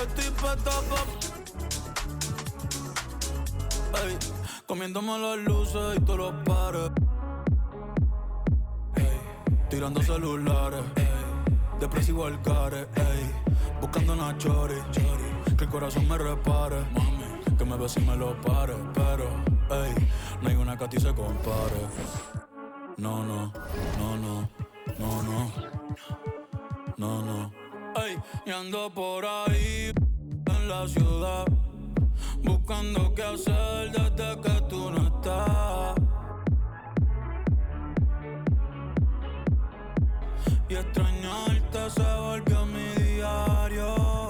Estoy puesto ey, comiéndome las luces y todos los pares. Ey, tirando celulares, ey, depresivo al care, ey, buscando una chori, que el corazón me repare, mami, que me bese y me lo pare, pero, ey, no hay una que a ti se compare. No, no, no, no, no, no, no, no. Ey, y ando por ahí en la ciudad, buscando qué hacer desde que tú no estás. Y extrañarte se volvió mi diario.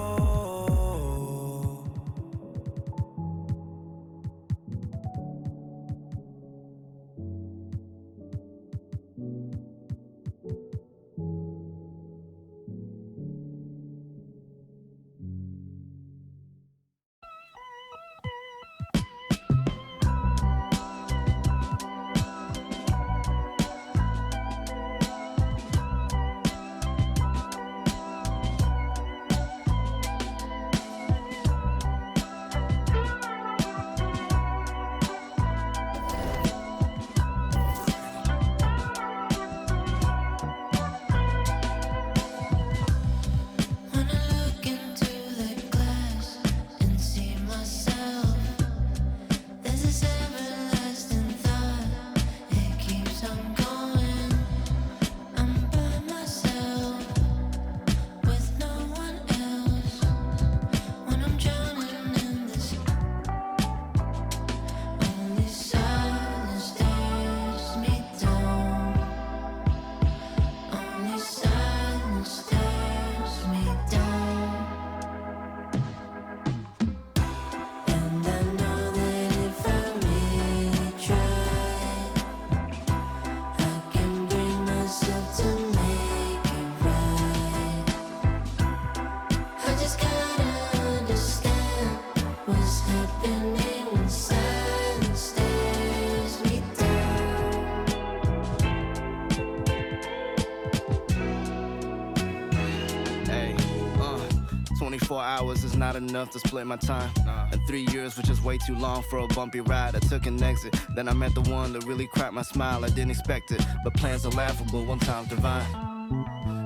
Hours is not enough to split my time. And 3 years was just way too long for a bumpy ride. I took an exit, then I met the one that really cracked my smile. I didn't expect it, but plans are laughable, one time's divine.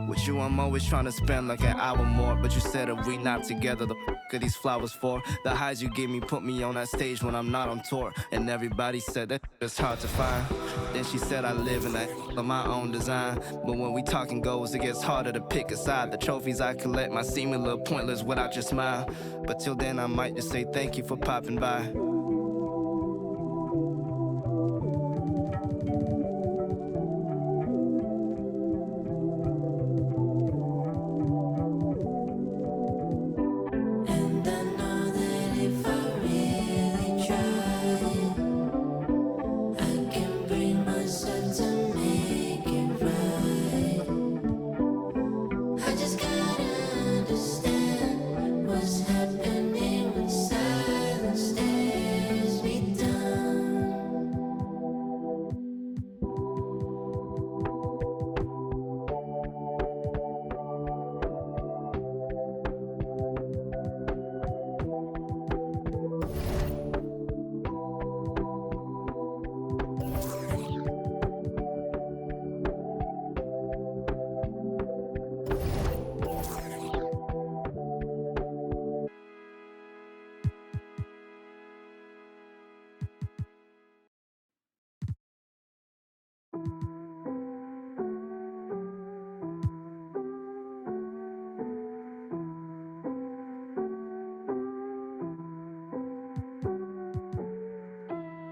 With you, I'm always trying to spend like an hour more. But you said if we not together, the f*** are these flowers for? The highs you give me put me on that stage when I'm not on tour. And everybody said that it's hard to find. Then she said I live in that of my own design. But when we talking goals, it gets harder to pick a side. The trophies I collect might seem a little pointless without your smile. But till then, I might just say thank you for popping by.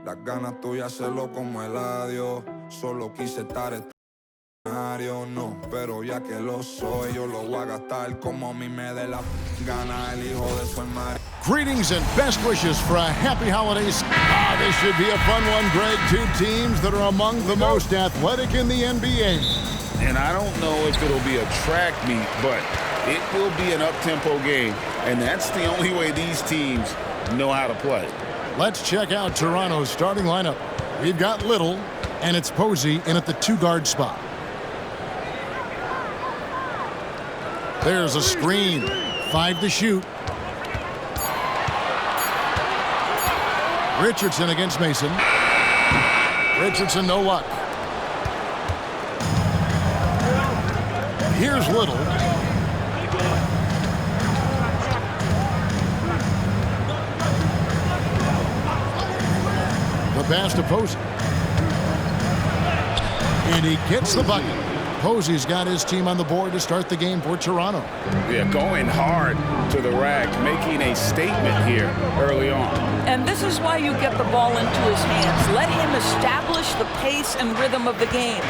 Las ganas tuyas hacerlo como el adiós. Solo quise estar escenario, no, pero ya que lo soy, yo lo voy a gastar como a mí me dé la gana el hijo de su hermano. Greetings and best wishes for a happy holidays. This should be a fun one, Greg. Two teams that are among the most athletic in the NBA. And I don't know if it'll be a track meet, but it will be an up-tempo game. And that's the only way these teams know how to play. Let's check out Toronto's starting lineup. We've got Little, and it's Posey in at the two-guard spot. There's a screen. 5 to shoot. Richardson against Mason. Richardson, no luck. Here's Little. The pass to Posey. And he gets the bucket. Posey's got his team on the board to start the game for Toronto. Yeah, going hard to the rack, making a statement here early on. And this is why you get the ball into his hands. Let him establish the pace and rhythm of the game.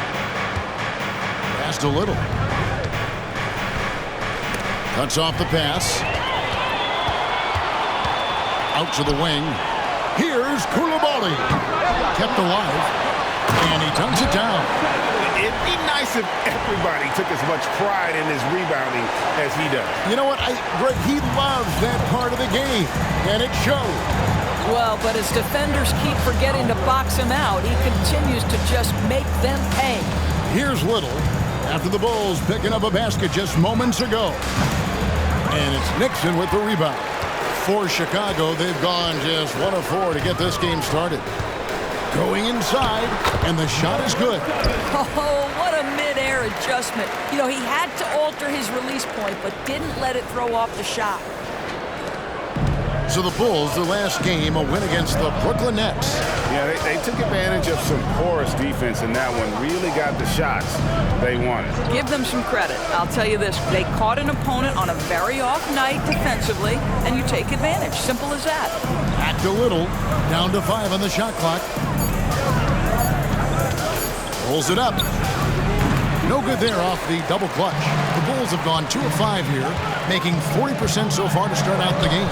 Pass to Little. Cuts off the pass. Out to the wing. Here's Koulibaly. Kept alive. And he dunks it down. It'd be nice if everybody took as much pride in his rebounding as he does. You know what? Greg, he loves that part of the game. And it shows. Well, but his defenders keep forgetting to box him out. He continues to just make them pay. Here's Little. After the Bulls picking up a basket just moments ago. And it's Nixon with the rebound. For Chicago, they've gone just 1 of 4 to get this game started. Going inside, and the shot is good. Oh, what a mid-air adjustment. You know, he had to alter his release point, but didn't let it throw off the shot. So the Bulls, the last game, a win against the Brooklyn Nets. Yeah, they took advantage of some porous defense in that one. Really got the shots they wanted. Give them some credit. I'll tell you this. They caught an opponent on a very off night defensively, and you take advantage. Simple as that. Back to Little. Down to 5 on the shot clock. Pulls it up. No good there off the double clutch. The Bulls have gone 2 of 5 here, making 40% so far to start out the game.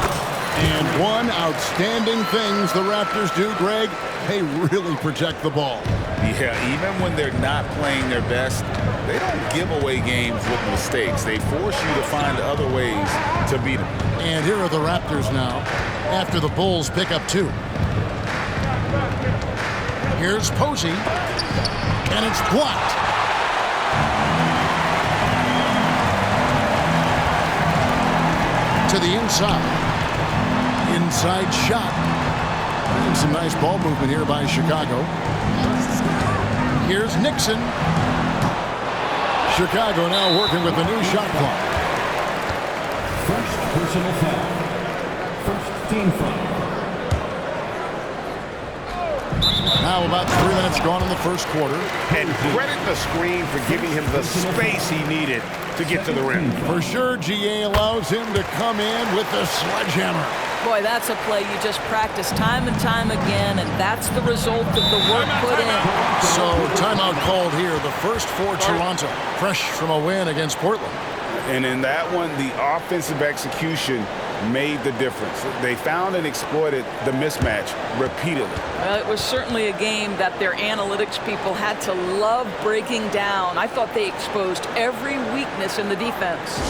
And one outstanding things the Raptors do, Greg, they really protect the ball. Yeah, even when they're not playing their best, they don't give away games with mistakes. They force you to find other ways to beat them. And here are the Raptors now, after the Bulls pick up 2. Here's Posey, and it's blocked. To the inside. Inside shot. And some nice ball movement here by Chicago. Here's Nixon. Chicago now working with the new shot clock. First personal foul. First team foul. Now about 3 minutes gone in the first quarter. And credit the screen for giving him the space he needed to get to the rim. For sure, GA allows him to come in with the sledgehammer. Boy, that's a play you just practice time and time again, and that's the result of the work put in. So, timeout called here, the first for Toronto, fresh from a win against Portland. And in that one, the offensive execution made the difference. They found and exploited the mismatch repeatedly. Well, it was certainly a game that their analytics people had to love breaking down. I thought they exposed every weakness in the defense.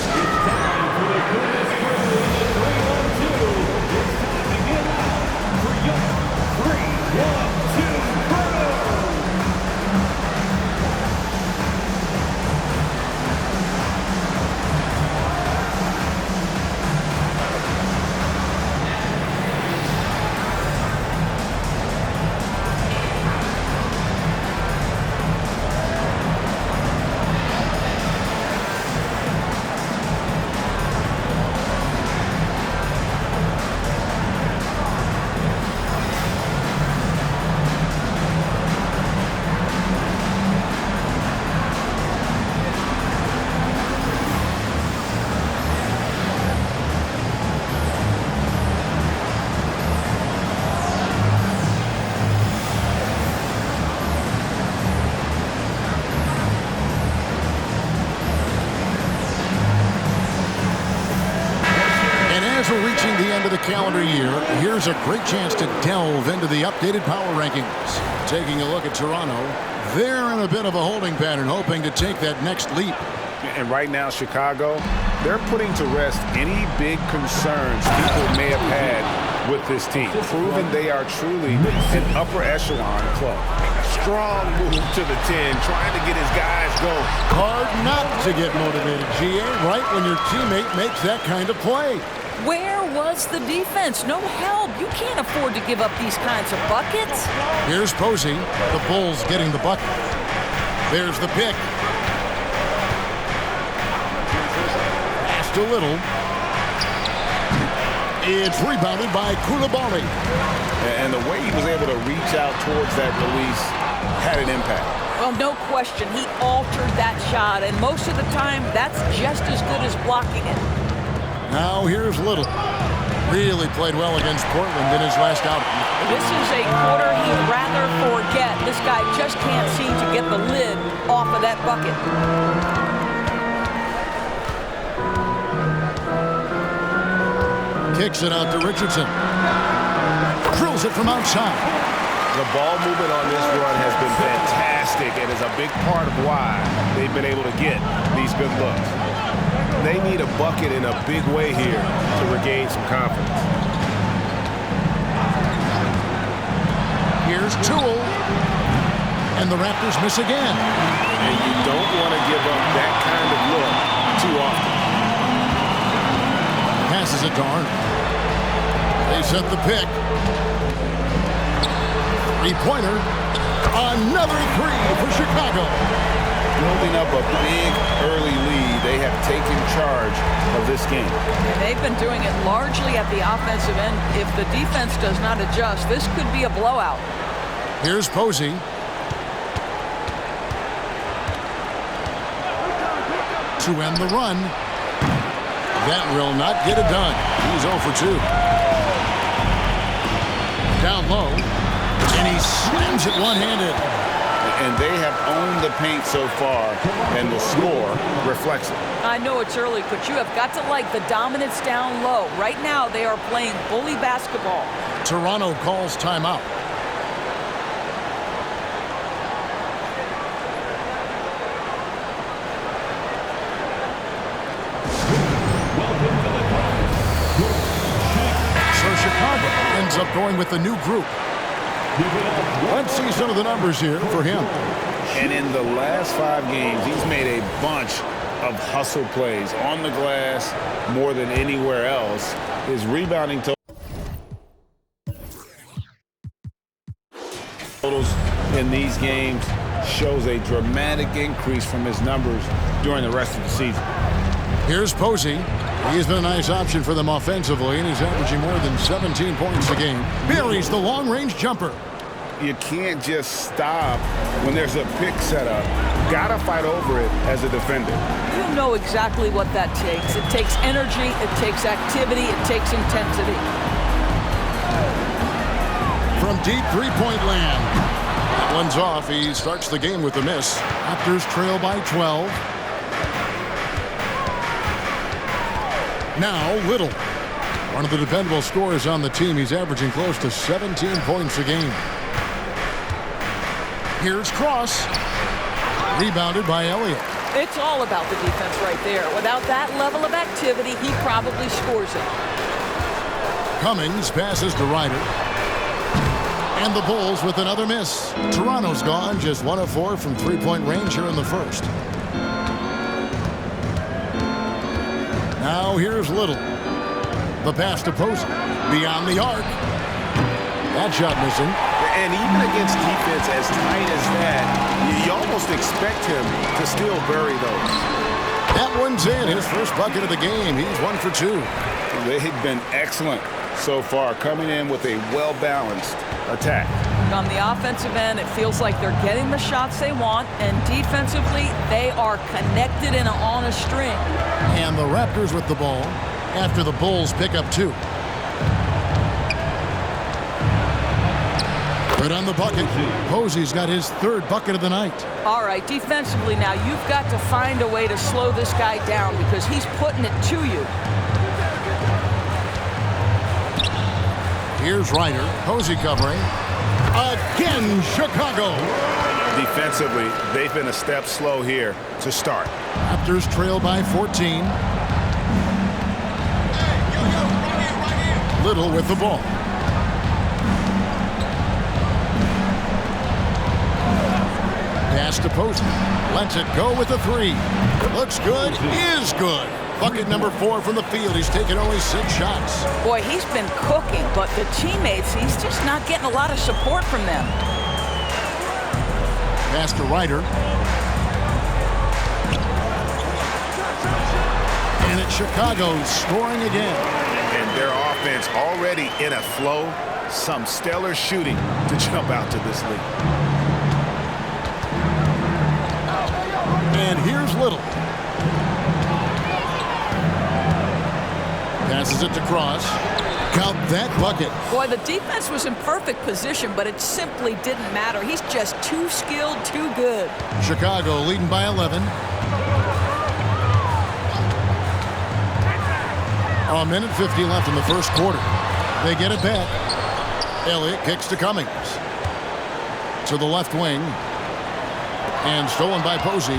As we're reaching the end of the calendar year, here's a great chance to delve into the updated power rankings. Taking a look at Toronto, they're in a bit of a holding pattern, hoping to take that next leap. And right now, Chicago, they're putting to rest any big concerns people may have had with this team, proving they are truly an upper echelon club. Strong move to the 10, trying to get his guys going. Hard not to get motivated, GA, right when your teammate makes that kind of play. Where was the defense? No help. You can't afford to give up these kinds of buckets. Here's Posey. The Bulls getting the bucket. There's the pick. Passed a little. It's rebounded by Coulibaly. And the way he was able to reach out towards that release had an impact. Well, no question. He altered that shot, and most of the time, that's just as good as blocking it. Now here's Little. Really played well against Portland in his last outing. This is a quarter he'd rather forget. This guy just can't seem to get the lid off of that bucket. Kicks it out to Richardson. Drills it from outside. The ball movement on this run has been fantastic and is a big part of why they've been able to get these good looks. They need a bucket in a big way here to regain some confidence. Here's Toole. And the Raptors miss again. And you don't want to give up that kind of look too often. Passes it to Arnold. They set the pick. Three-pointer. Another three for Chicago. Building up a big early lead. They have taken charge of this game. And they've been doing it largely at the offensive end. If the defense does not adjust, this could be a blowout. Here's Posey. To end the run. That will not get it done. He's 0 for 2. Down low. And he slams it one-handed. And they have owned the paint so far, and the score reflects it. I know it's early, but you have got to like the dominance down low. Right now, they are playing bully basketball. Toronto calls timeout. So Chicago ends up going with a new group. Let's see some of the numbers here for him. And in the last 5 games, he's made a bunch of hustle plays on the glass more than anywhere else. His rebounding totals in these games shows a dramatic increase from his numbers during the rest of the season. Here's Posey. He's been a nice option for them offensively, and he's averaging more than 17 points a game. Buries the long-range jumper. You can't just stop when there's a pick set up. Gotta fight over it as a defender. You know exactly what that takes. It takes energy, it takes activity, it takes intensity. From deep three-point land. That one's off. He starts the game with a miss. Raptors trail by 12. Now Little. One of the dependable scorers on the team. He's averaging close to 17 points a game. Here's Cross. Rebounded by Elliott. It's all about the defense right there. Without that level of activity, he probably scores it. Cummings passes to Ryder. And the Bulls with another miss. Toronto's gone just 1 of 4 from three-point range here in the first. Now here's Little. The pass to Posey. Beyond the arc. That shot missing. And even against defense as tight as that, you almost expect him to still bury those. That one's in. His first bucket of the game. He's 1 for 2. They've been excellent so far, coming in with a well-balanced attack. On the offensive end, it feels like they're getting the shots they want, and defensively, they are connected and on a string. And the Raptors with the ball after the Bulls pick up 2. But on the bucket, Posey's got his 3rd bucket of the night. All right, defensively now, you've got to find a way to slow this guy down because he's putting it to you. Here's Ryder. Posey covering. Again, Chicago. Defensively, they've been a step slow here to start. Raptors trail by 14. Little with the ball. Pass to Posey. Lets it go with a 3. Looks good. Is good. Bucket number 4 from the field. He's taken only 6 shots. Boy, he's been cooking, but the teammates, he's just not getting a lot of support from them. Pass to Ryder. And it's Chicago scoring again. And their offense already in a flow. Some stellar shooting to jump out to this lead. And here's Little. Passes it to Cross. Count that bucket. Boy, the defense was in perfect position, but it simply didn't matter. He's just too skilled, too good. Chicago leading by 11. A minute 50 left in the first quarter. They get it back. Elliott kicks to Cummings. To the left wing. And stolen by Posey.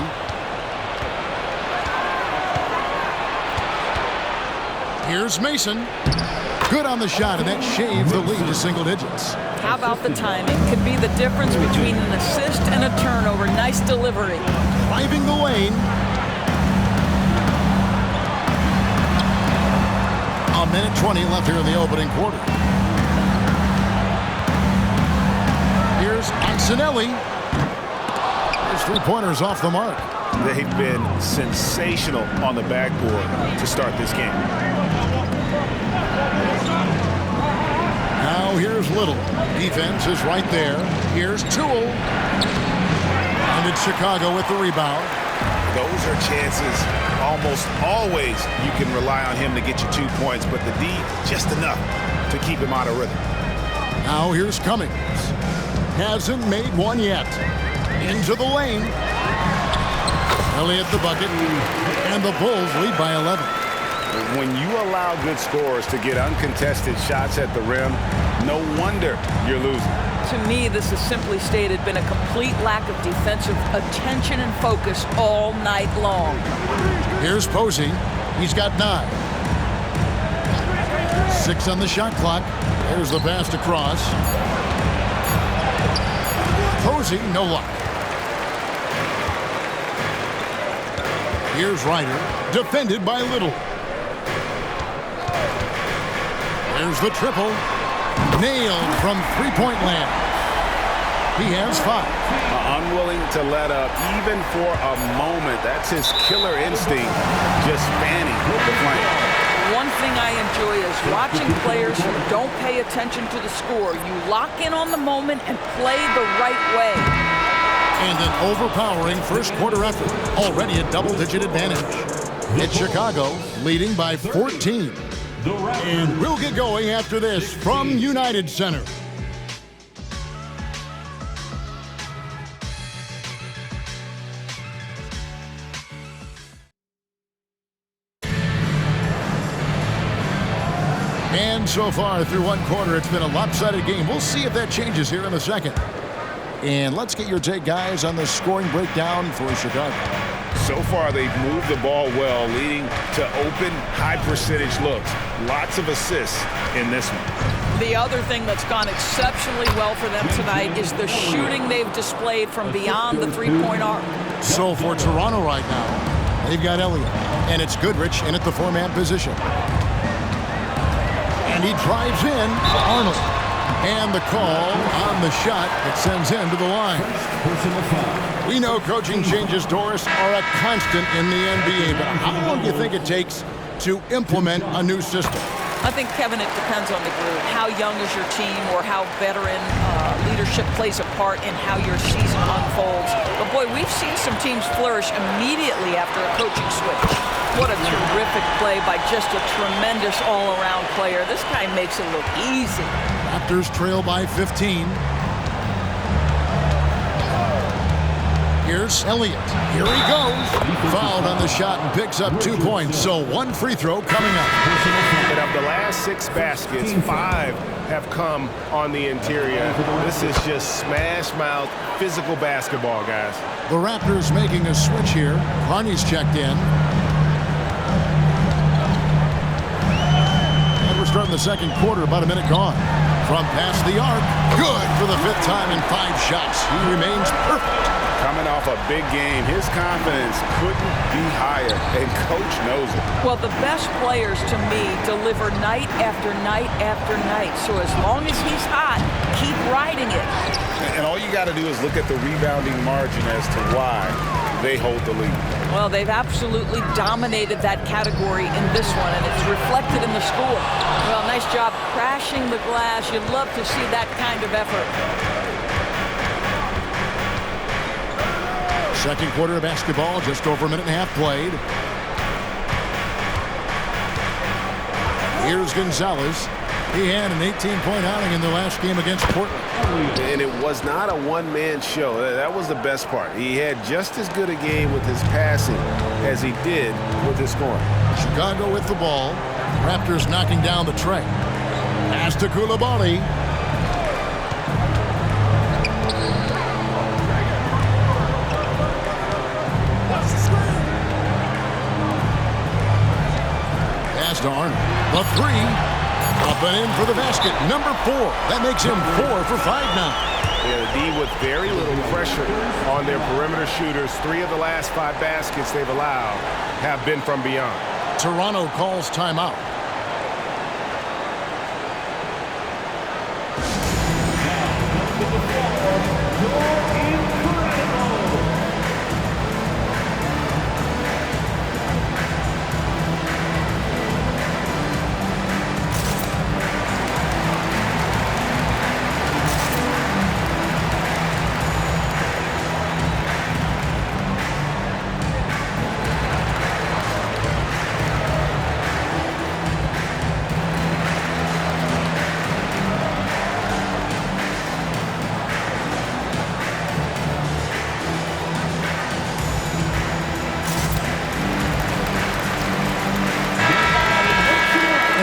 Here's Mason. Good on the shot, and that shaved the lead to single digits. How about the timing? Could be the difference between an assist and a turnover. Nice delivery. Driving the lane. A minute 20 left here in the opening quarter. Here's Antonelli. His three-pointers off the mark. They've been sensational on the backboard to start this game. Now here's Little. Defense is right there. Here's Toole. And it's Chicago with the rebound. Those are chances almost always you can rely on him to get you 2 points, but the D just enough to keep him out of rhythm. Now here's Cummings. Hasn't made one yet. Into the lane. Elliott the bucket. And the Bulls lead by 11. When you allow good scorers to get uncontested shots at the rim, no wonder you're losing. To me, this has simply stated been a complete lack of defensive attention and focus all night long. Here's Posey. He's got 9. 6 on the shot clock. There's the pass to Cross. Posey, no luck. Here's Ryder. Defended by Little. There's the triple. Nailed from three-point land. He has 5. Unwilling to let up even for a moment. That's his killer instinct, just fanning the flame. One thing I enjoy is watching players who don't pay attention to the score. You lock in on the moment and play the right way. And an overpowering first quarter effort. Already a double-digit advantage. It's Chicago leading by 14. And we'll get going after this from United Center. And so far through one quarter, it's been a lopsided game. We'll see if that changes here in the second. And let's get your take, guys, on the scoring breakdown for Chicago. So far, they've moved the ball well, leading to open, high-percentage looks. Lots of assists in this one. The other thing that's gone exceptionally well for them tonight is the shooting they've displayed from beyond the three-point arc. So for Toronto right now, they've got Elliott, and it's Goodrich in at the 4-man position. And he drives in Arnold. And the call on the shot that sends him to the line. We know coaching changes, Doris, are a constant in the NBA, but how long do you think it takes to implement a new system? I think, Kevin, it depends on the group. How young is your team, or how veteran leadership plays a part in how your season unfolds. But, boy, we've seen some teams flourish immediately after a coaching switch. What a terrific play by just a tremendous all-around player. This guy makes it look easy. Raptors trail by 15. Here's Elliott. Here he goes. Fouled on the shot and picks up 2 points. So 1 free throw coming up. And of the last 6 baskets, 5 have come on the interior. This is just smash-mouth, physical basketball, guys. The Raptors making a switch here. Carney's checked in. And we're starting the second quarter, about a minute gone. From past the arc, good for the 5th time in 5 shots. He remains perfect. Coming off a big game, his confidence couldn't be higher, and Coach knows it. Well, the best players, to me, deliver night after night after night. So as long as he's hot, keep riding it. And all you got to do is look at the rebounding margin as to why they hold the lead. Well, they've absolutely dominated that category in this one, and it's reflected in the score. Well, nice job crashing the glass. You'd love to see that kind of effort. Second quarter of basketball, just over a minute and a half played. Here's Gonzalez. He had an 18-point outing in their last game against Portland. And it was not a one-man show. That was the best part. He had just as good a game with his passing as he did with his scoring. Chicago with the ball. Raptors knocking down the tray. Pass to Coulibaly. Pass to Arnold. The three. Up and in for the basket. Number 4. That makes him 4 for 5 now. Yeah, the D with very little pressure on their perimeter shooters. 3 of the last 5 baskets they've allowed have been from beyond. Toronto calls timeout.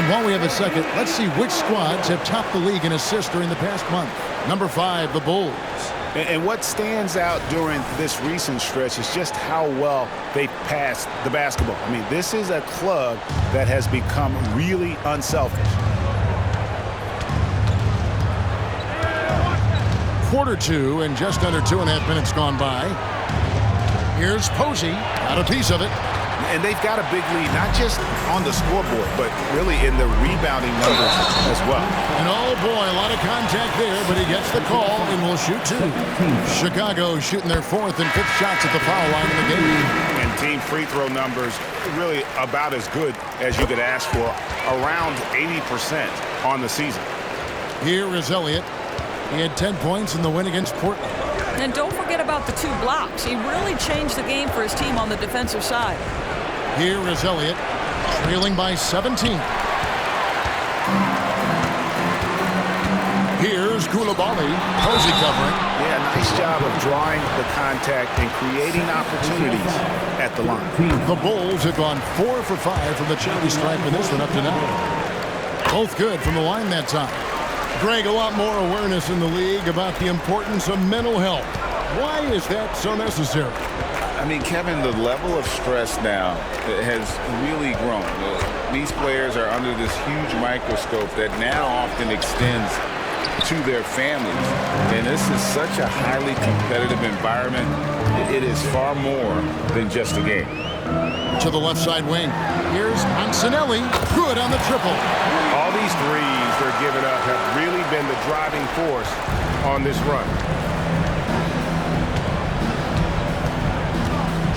While we have a second, let's see which squads have topped the league in assists during the past month. Number 5, the Bulls. And what stands out during this recent stretch is just how well they passed the basketball. I mean, this is a club that has become really unselfish. Quarter 2 and just under 2.5 minutes gone by. Here's Posey. Got a piece of it. And they've got a big lead, not just on the scoreboard, but really in the rebounding numbers as well. And oh boy, a lot of contact there, but he gets the call and will shoot 2. Chicago shooting their 4th and 5th shots at the foul line in the game. And team free throw numbers really about as good as you could ask for, around 80% on the season. Here is Elliott. He had 10 points in the win against Portland. And don't forget about the 2 blocks. He really changed the game for his team on the defensive side. Here is Elliott, trailing by 17. Here's Coulibaly, Posey covering. Yeah, nice job of drawing the contact and creating opportunities at the line. The Bulls have gone 4 for 5 from the charity stripe in this one up to now. Both good from the line that time. Greg, a lot more awareness in the league about the importance of mental health. Why is that so necessary? I mean, Kevin, the level of stress now has really grown. These players are under this huge microscope that now often extends to their families. And this is such a highly competitive environment. It is far more than just a game. To the left side wing. Here's Antonelli. Good on the triple. All these threes they're giving up have really been the driving force on this run.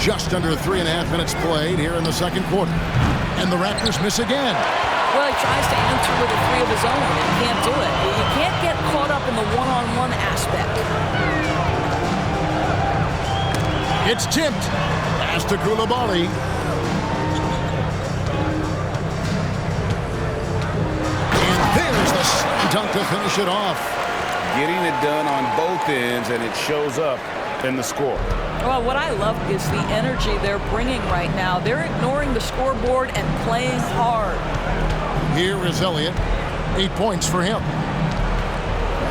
Just under 3.5 minutes played here in the second quarter. And the Raptors miss again. Well, he tries to answer with a 3 of his own and can't do it. You can't get caught up in the one-on-one aspect. It's tipped. Pass to Coulibaly. And there's the slam dunk to finish it off. Getting it done on both ends, and it shows up in the score. Well, what I love is the energy they're bringing right now. They're ignoring the scoreboard and playing hard. Here is Elliott. 8 points for him.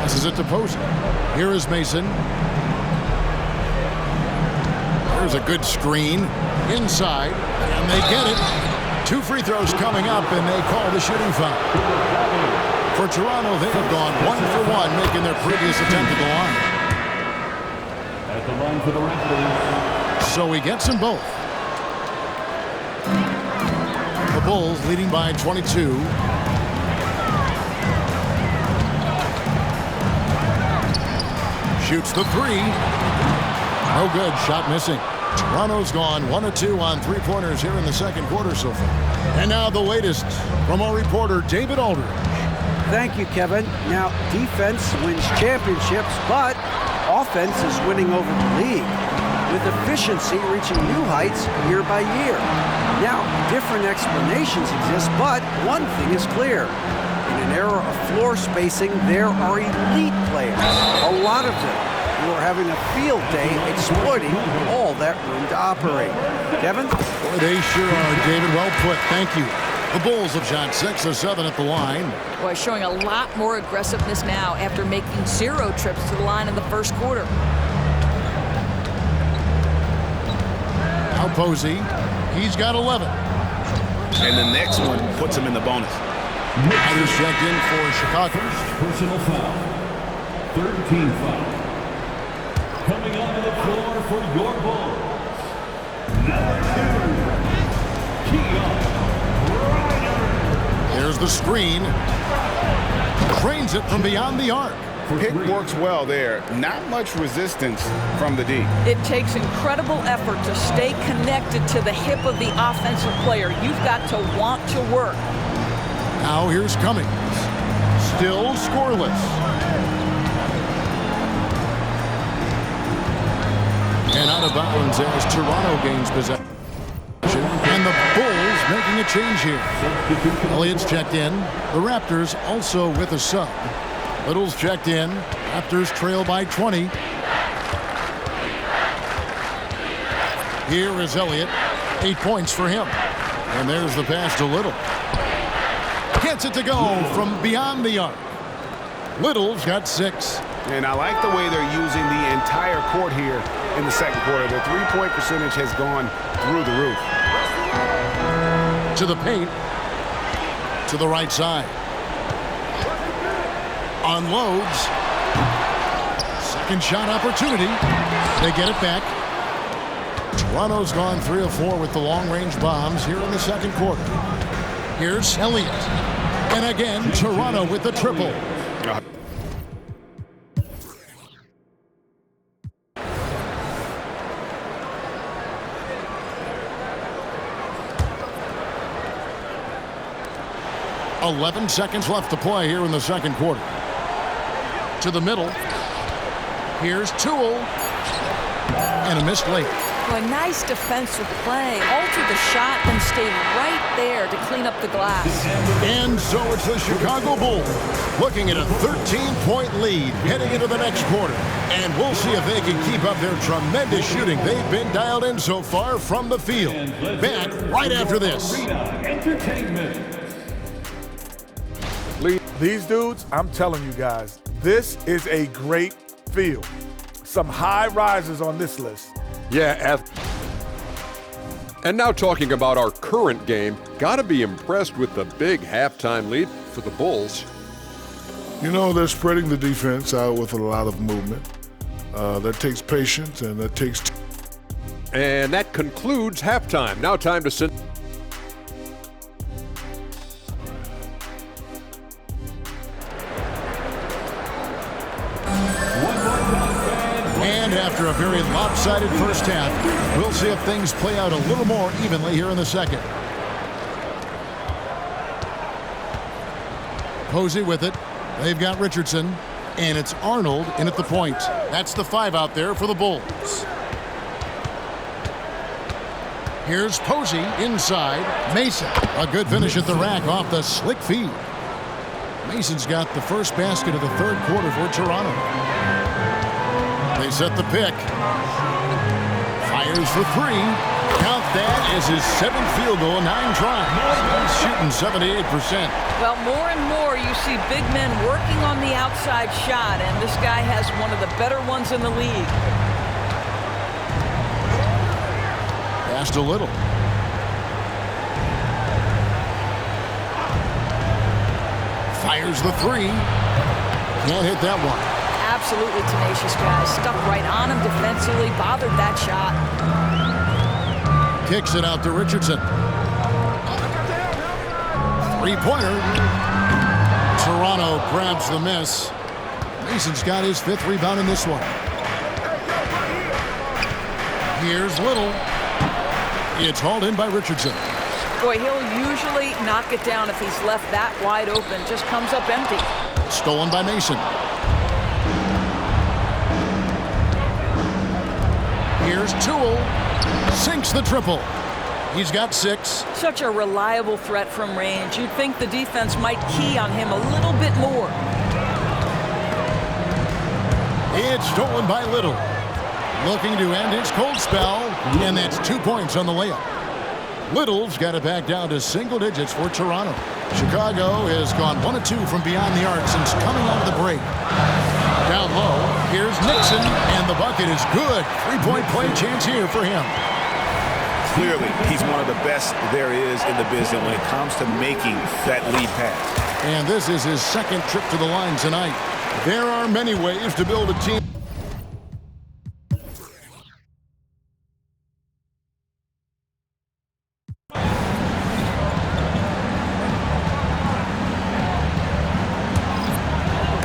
Passes it to Posey. Here is Mason. There's a good screen. Inside. And they get it. 2 free throws coming up, and they call the shooting foul. For Toronto, they have gone 1 for 1, making their previous attempt at the line. At the line for the Raptors. So he gets them both. The Bulls leading by 22. Shoots the three. No good. Shot missing. Toronto's gone 1 of 2 on three-pointers here in the second quarter so far. And now the latest from our reporter, David Aldridge. Thank you, Kevin. Now, defense wins championships, but offense is winning over the league, with efficiency reaching new heights year by year. Now, different explanations exist, but one thing is clear. In an era of floor spacing, there are elite players, a lot of them, who are having a field day exploiting all that room to operate. Kevin? Boy, they sure are, David. Well put. Thank you. The Bulls have shot 6 of 7 at the line. Boy, showing a lot more aggressiveness now after making 0 trips to the line in the first quarter. Now Posey. He's got 11. And the next one puts him in the bonus. Ryder's checked in for Chicago. Personal foul. 13 foul. Coming onto the floor for your Bulls. Number 2, Keon Ryder. There's the screen. Drains it from beyond the arc. Pick works well there. Not much resistance from the D. It takes incredible effort to stay connected to the hip of the offensive player. You've got to want to work. Now here's Cummings. Still scoreless. And out of bounds as Toronto gains possession. And the Bulls making a change here. Elliott's checked in. The Raptors also with a sub. Little's checked in. Raptors trail by 20. Here is Elliott. 8 points for him. And there's the pass to Little. Gets it to go from beyond the arc. Little's got 6. And I like the way they're using the entire court here in the second quarter. Their three-point percentage has gone through the roof. To the paint. To the right side. Unloads. Second shot opportunity. They get it back. Toronto's gone 3 of 4 with the long-range bombs here in the second quarter. Here's Elliott. And again, Toronto with the triple. 11 seconds left to play here in the second quarter. To the middle. Here's Toole. And a missed layup. Well, a nice defensive play. Alter the shot and stay right there to clean up the glass. And so it's the Chicago Bulls looking at a 13-point lead heading into the next quarter. And we'll see if they can keep up their tremendous shooting they've been dialed in so far from the field. Back right after this. These dudes, I'm telling you guys, this is a great field. Some high risers on this list. Yeah, and now talking about our current game, got to be impressed with the big halftime lead for the Bulls. You know, they're spreading the defense out with a lot of movement. That takes patience and that takes... And that concludes halftime. Now time to send... And after a very lopsided first half, we'll see if things play out a little more evenly here in the second. Posey with it. They've got Richardson. And it's Arnold in at the point. That's the 5 out there for the Bulls. Here's Posey inside. Mason. A good finish at the rack off the slick feed. Mason's got the first basket of the third quarter for Toronto. They set the pick. Fires for 3. Count that as his 7th field goal in 9 tries. He's shooting 78%. Well, more and more you see big men working on the outside shot, and this guy has one of the better ones in the league. Pass to Little. Fires the 3. Can't hit that one. Absolutely tenacious guys. Stuck right on him defensively, bothered that shot. Kicks it out to Richardson. Three-pointer. Toronto grabs the miss. Mason's got his 5th rebound in this one. Here's Little. It's hauled in by Richardson. Boy, he'll usually knock it down if he's left that wide open. Just comes up empty. Stolen by Mason. Here's Toole. Sinks the triple. He's got 6. Such a reliable threat from range. You'd think the defense might key on him a little bit more. It's stolen by Little. Looking to end his cold spell, and that's 2 points on the layup. Little's got it back down to single digits for Toronto. Chicago has gone 1 of 2 from beyond the arc since coming out of the break. Down low, here's Nixon, and the bucket is good. 3-point play chance here for him. Clearly, he's one of the best there is in the business when it comes to making that lead pass. And this is his 2nd trip to the line tonight. There are many ways to build a team.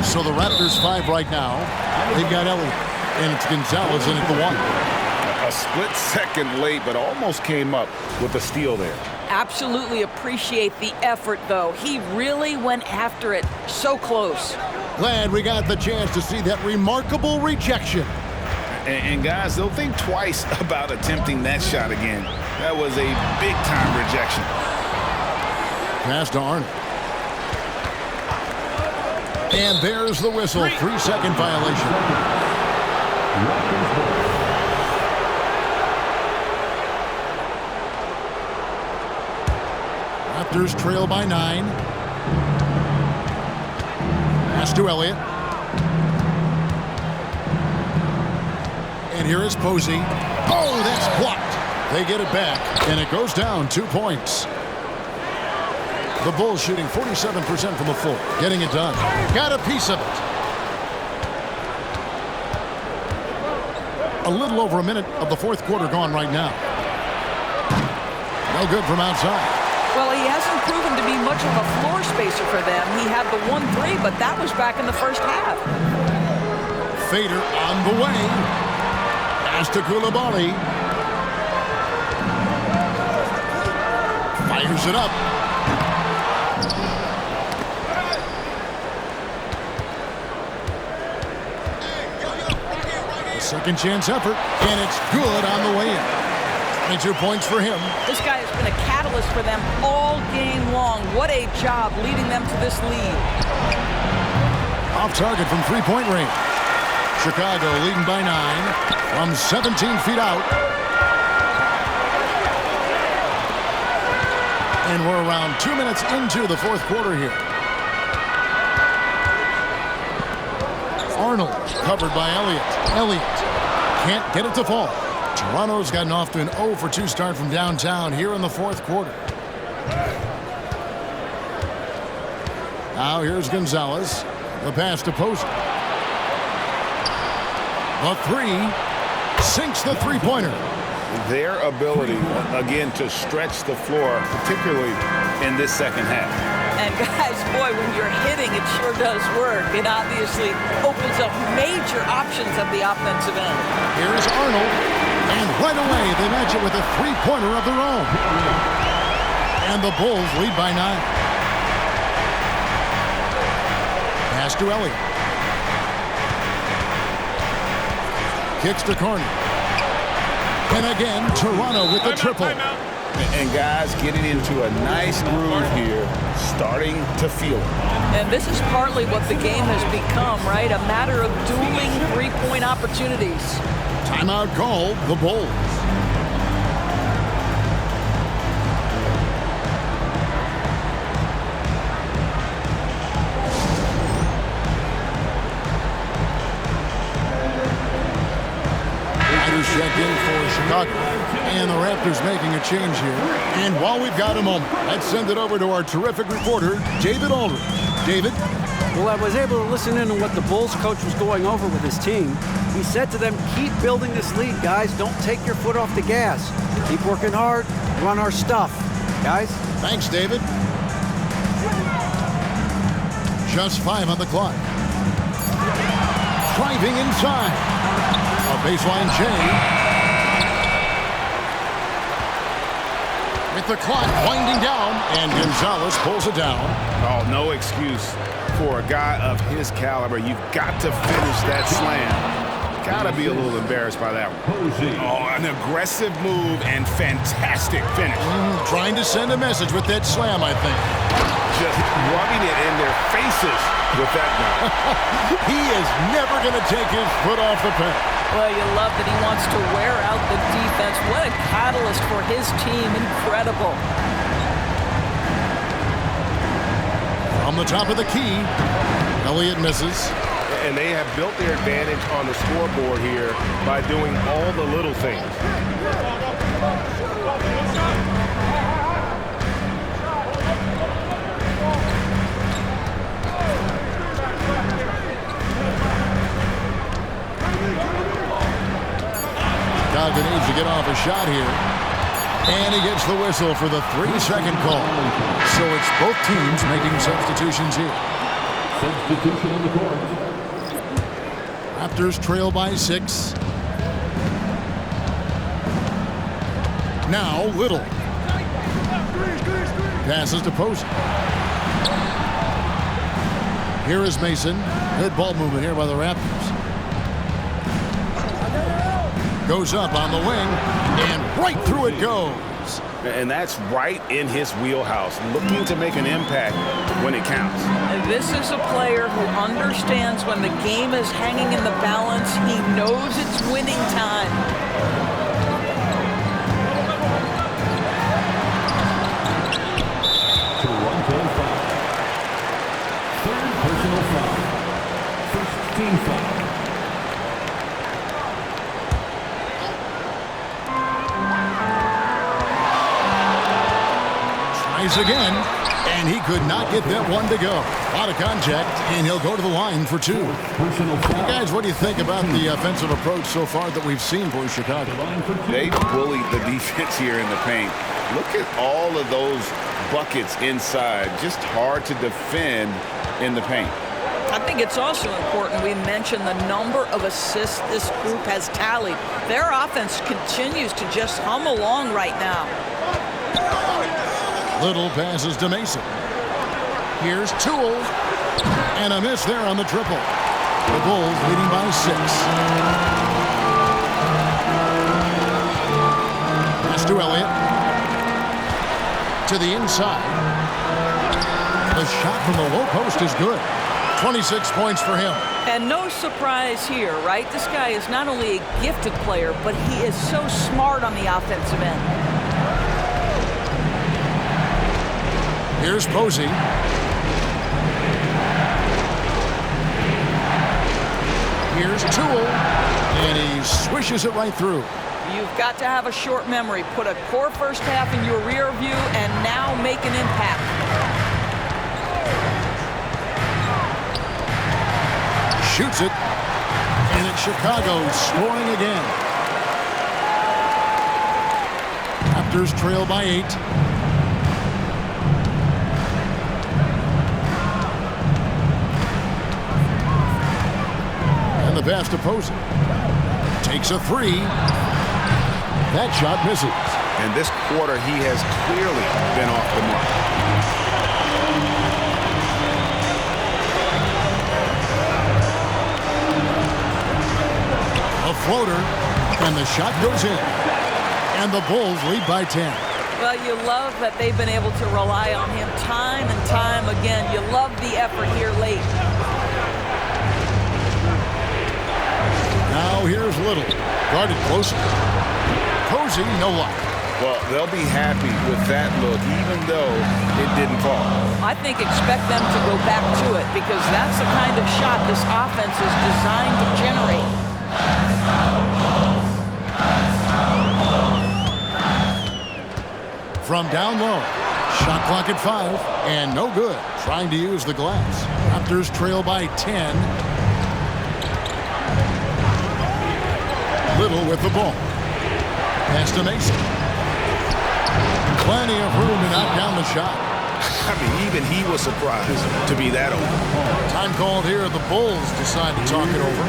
So the Raptors 5 right now. They've got Elliott, and it's Gonzalez in at the 1. A split second late, but almost came up with a steal there. Absolutely appreciate the effort, though. He really went after it. So close. Glad we got the chance to see that remarkable rejection. And guys, they'll think twice about attempting that shot again. That was a big-time rejection. Pass to Arnold. And there's the whistle. 3-second violation. Raptors trail by 9. Pass to Elliott. And here is Posey. Oh, that's blocked. They get it back, and it goes down 2 points. The Bulls shooting 47% from the floor. Getting it done. Got a piece of it. A little over a minute of the 4th quarter gone right now. No good from outside. Well, he hasn't proven to be much of a floor spacer for them. He had the 1-3, but that was back in the first half. Fader on the way. Pass to Coulibaly. Fires it up. Second chance effort, and it's good on the way in. 22 points for him. This guy has been a catalyst for them all game long. What a job leading them to this lead. Off target from 3-point range. Chicago leading by 9 from 17 feet out. And we're around 2 minutes into the 4th quarter here. Arnold covered by Elliott. Elliott can't get it to fall. Toronto's gotten off to an 0-for-2 start from downtown here in the 4th quarter. Now here's Gonzalez. The pass to Posey. The 3 sinks the 3-pointer. Their ability, again, to stretch the floor, particularly in this second half. And guys, boy, when you're hitting, it sure does work. It obviously opens up major options at the offensive end. Here's Arnold, and right away they match it with a 3-pointer of their own. And the Bulls lead by 9. Pass to Elliott. Kicks to Carney. And again, Toronto with the triple. And guys getting into a nice groove here, starting to feel it. And this is partly what the game has become, right? A matter of dueling 3-point opportunities. Timeout called, the Bulls. Checked in for Chicago. And the Raptors making a change here. And while we've got a moment, let's send it over to our terrific reporter, David Aldridge. David? Well, I was able to listen in on what the Bulls coach was going over with his team. He said to them, keep building this lead, guys. Don't take your foot off the gas. Keep working hard. Run our stuff. Guys? Thanks, David. Just 5 on the clock. Driving inside. A baseline J. With the clock winding down, and Gonzalez pulls it down. Oh, no excuse for a guy of his caliber. You've got to finish that slam. Gotta be a little embarrassed by that one. Oh, an aggressive move and fantastic finish. Trying to send a message with that slam, I think. Just rubbing it in their faces with that one. He is never going to take his foot off the pen. Well, you love that he wants to wear out the defense. What a catalyst for his team. Incredible. From the top of the key, Elliott misses. And they have built their advantage on the scoreboard here by doing all the little things. Goggin needs to get off a shot here. And he gets the whistle for the 3-second call. So it's both teams making substitutions here. Substitution on the court. Raptors trail by 6. Now Little. Passes to Posey. Here is Mason. Good ball movement here by the Raptors. Goes up on the wing, and right through it goes. And that's right in his wheelhouse, looking to make an impact when it counts. This is a player who understands when the game is hanging in the balance. He knows it's winning time. Toronto foul. Third personal foul. First team foul. Again, and he could not get that one to go. Out of contact, and he'll go to the line for 2. Guys, what do you think about the offensive approach so far that we've seen for Chicago? They bullied the defense here in the paint. Look at all of those buckets inside. Just hard to defend in the paint. I think it's also important we mention the number of assists this group has tallied. Their offense continues to just hum along right now. Little passes to Mason. Here's Toole. And a miss there on the triple. The Bulls leading by 6. Pass to Elliott. To the inside. The shot from the low post is good. 26 points for him. And no surprise here, right? This guy is not only a gifted player, but he is so smart on the offensive end. Here's Posey. Here's Toole. And he swishes it right through. You've got to have a short memory. Put a poor first half in your rear view and now make an impact. Shoots it. And it's Chicago scoring again. Raptors trail by 8. The pass to Posey. Takes a 3. That shot misses. And this quarter, he has clearly been off the mark. A floater, and the shot goes in. And the Bulls lead by 10. Well, you love that they've been able to rely on him time and time again. You love the effort here late. Now here's Little. Guarded closely. Posey, no luck. Well, they'll be happy with that look, even though it didn't fall. I think expect them to go back to it because that's the kind of shot this offense is designed to generate. From down low. Shot clock at 5, and no good. Trying to use the glass. Raptors trail by 10. Little with the ball. Pass to Mason. Plenty of room to knock down the shot. I mean, even he was surprised to be that open. Time called here. The Bulls decide to talk it over.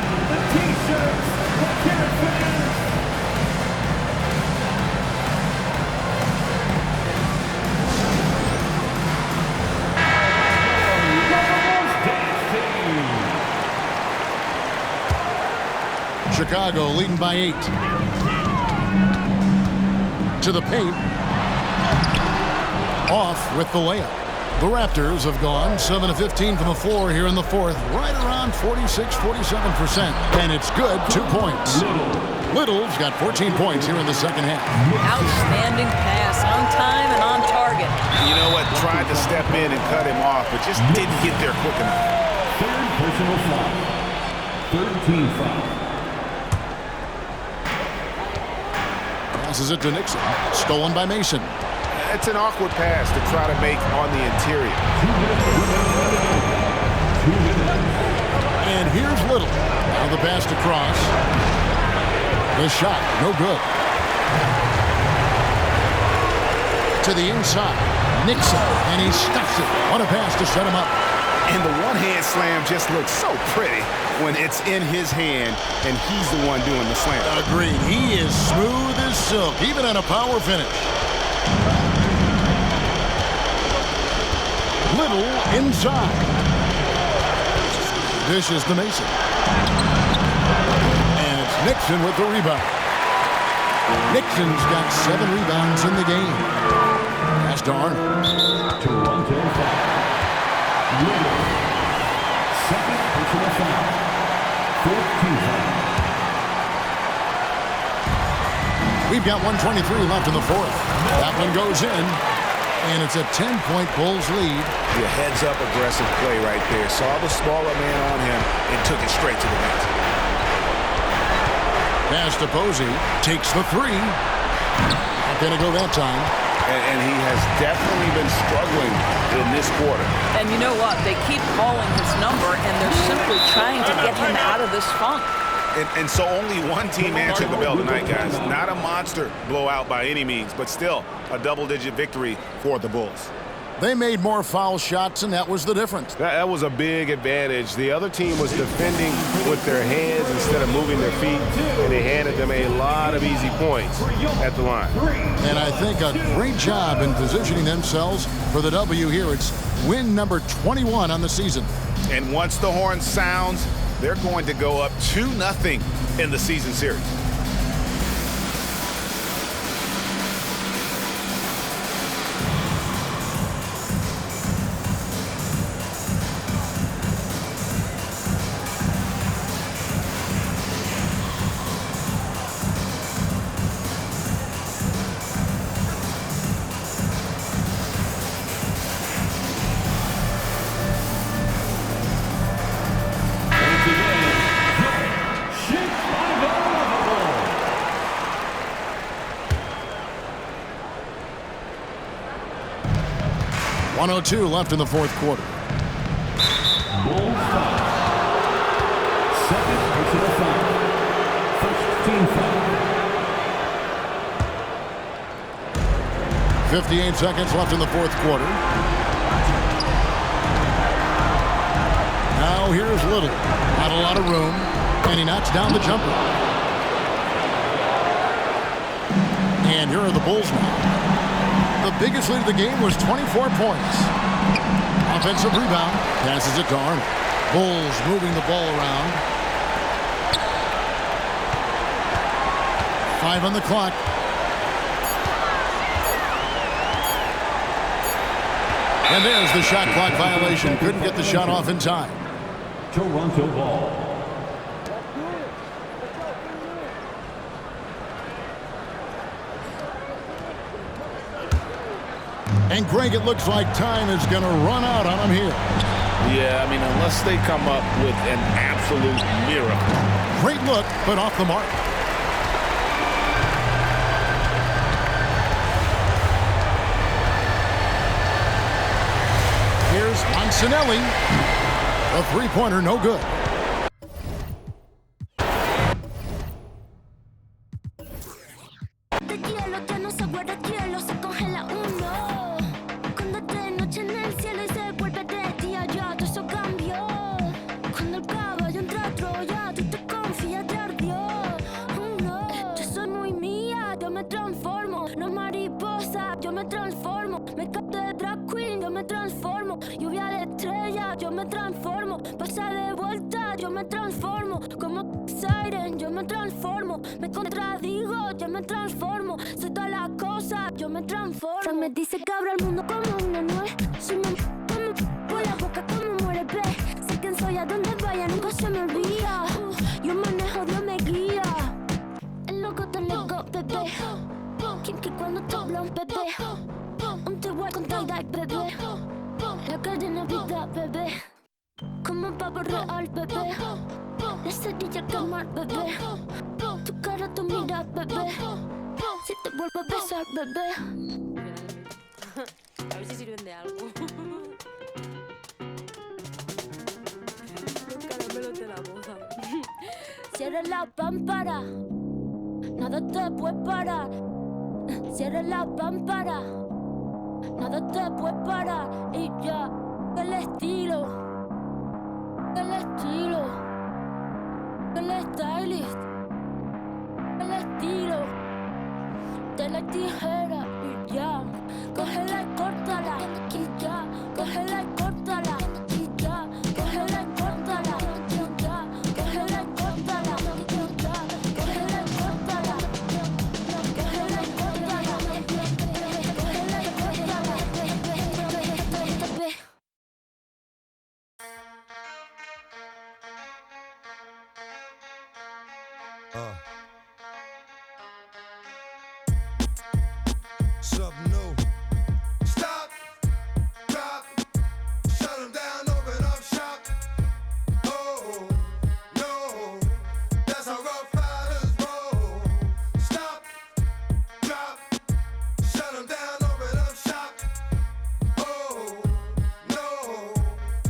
Chicago leading by 8. To the paint. Off with the layup. The Raptors have gone 7 of 15 from the floor here in the fourth, right around 46-47%. And it's good, 2 points. Little's got 14 points here in the second half. Outstanding pass, on time and on target. You know what? Tried to step in and cut him off, but just didn't get there quick enough. Third personal foul. Third team foul. Passes it to Nixon. Stolen by Mason. It's an awkward pass to try to make on the interior. And here's Little. Now the pass to Cross. The shot, no good. To the inside. Nixon, and he stuffs it. What a pass to set him up. And the one-hand slam just looks so pretty when it's in his hand and he's the one doing the slam. Agreed. He is smooth as silk, even at a power finish. Little inside. Dishes to Mason. And it's Nixon with the rebound. Nixon's got 7 rebounds in the game. Pass to Arnold. Toronto foul. Little. Second personal foul. Fourth team foul. We've got 1:23 left in the fourth. That one goes in, and it's a 10-point Bulls lead. The heads-up aggressive play right there. Saw the smaller man on him and took it straight to the net. Pass to Posey. Takes the 3. Not going to go that time. And he has definitely been struggling in this quarter. And you know what? They keep calling his number, and they're simply trying to get him out of this funk. And so only one team answered the bell tonight, guys. Not a monster blowout by any means, but still a double-digit victory for the Bulls. They made more foul shots, and that was the difference. That was a big advantage. The other team was defending with their hands instead of moving their feet, and they handed them a lot of easy points at the line. And I think a great job in positioning themselves for the W here. It's win number 21 on the season. And once the horn sounds, they're going to go up 2-0 in the season series. .102 left in the fourth quarter. Bulls foul. Second personal foul. First team foul. 58 seconds left in the fourth quarter. Now here's Little. Not a lot of room, and he knocks down the jumper. And here are the Bulls now. The biggest lead of the game was 24 points. Offensive rebound. Passes it to Arnold. Bulls moving the ball around. 5 on the clock. And there's the shot clock violation. Couldn't get the shot off in time. Toronto ball. And Greg, it looks like time is going to run out on him here. Yeah, I mean, unless they come up with an absolute miracle. Great look, but off the mark. Here's Monsanelli. A three-pointer, no good. Me dice que abra el mundo como una nuez. Soy mamá por la boca como muere ve. Sé quién soy, a donde vaya, nunca se me olvida. Yo manejo, Dios me guía. El loco te loco, bebé. Kinky cuando te habla un bebé. Un T-Way con tie-dye, bebé. La cadena vida, bebé. Como un pavo real, bebé. La cerilla que mal, bebé. Tu cara, tu mira, bebé. Si te vuelvo a besar, bebé. A ver si sirven de algo. Los caramelos de la boda. Cierra la pámpara, nada te puede parar. Cierra la pámpara, nada te puede parar. Y ya, el estilo, el stylist, el estilo de la tijera. Y ya, cógela y córtala. Y ya, cógela y córtala. Y ya, cógela y córtala. Y ya, cógela y córtala. Y ya, cógela y córtala. Cógela y córtala. Cógela y córtala. Something new. Stop, drop, shut them down, open up shop. Oh, no, that's how Rough Riders roll. Stop, drop, shut them down, open up shop. Oh, no,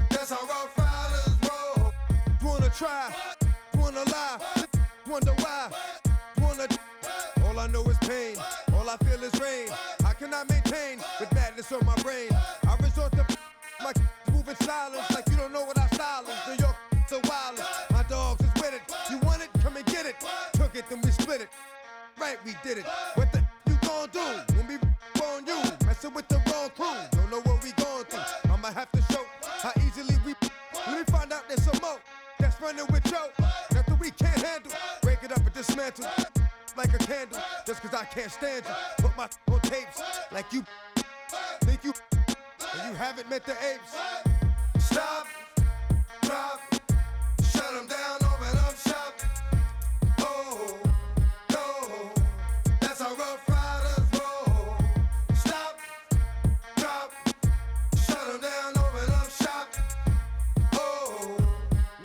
that's how Rough Riders roll. Wanna try, wanna lie, wonder why, wanna. All I know is pain, all I feel is rain. How can I maintain with madness on my brain? I resort to my moving silence like you don't know what I style is. New York so wild. My dogs is with it. You want it? Come and get it. Took it, then we split it. Right, we did it. What the you gon' do when we on you? Messing with the wrong crew. Don't know what we going through. I'ma have to show how easily we. Let me find out there's some more that's running with Joe. Nothing we can't handle. Break it up and dismantle. Like a candle, just cause I can't stand you. Put my on tapes, like you think you, and you haven't met the apes. Stop, drop, shut them down, open up shop. Oh, no, that's how Rough Riders roll. Stop, drop, shut them down, open up shop. Oh,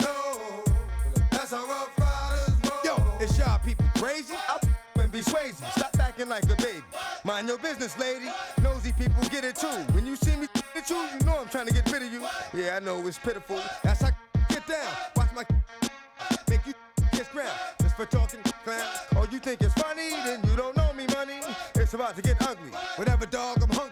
no, that's how Rough Riders roll. Yo, it's y'all people crazy? Be Swayze, stop acting like a baby. Mind your business, lady. Nosy people get it too. When you see me at you, you know I'm trying to get rid of you. Yeah, I know it's pitiful. That's how get down. Watch my make you kiss ground. Just for talking clown. Oh, you think it's funny? Then you don't know me, money. It's about to get ugly. Whatever, dog, I'm hungry.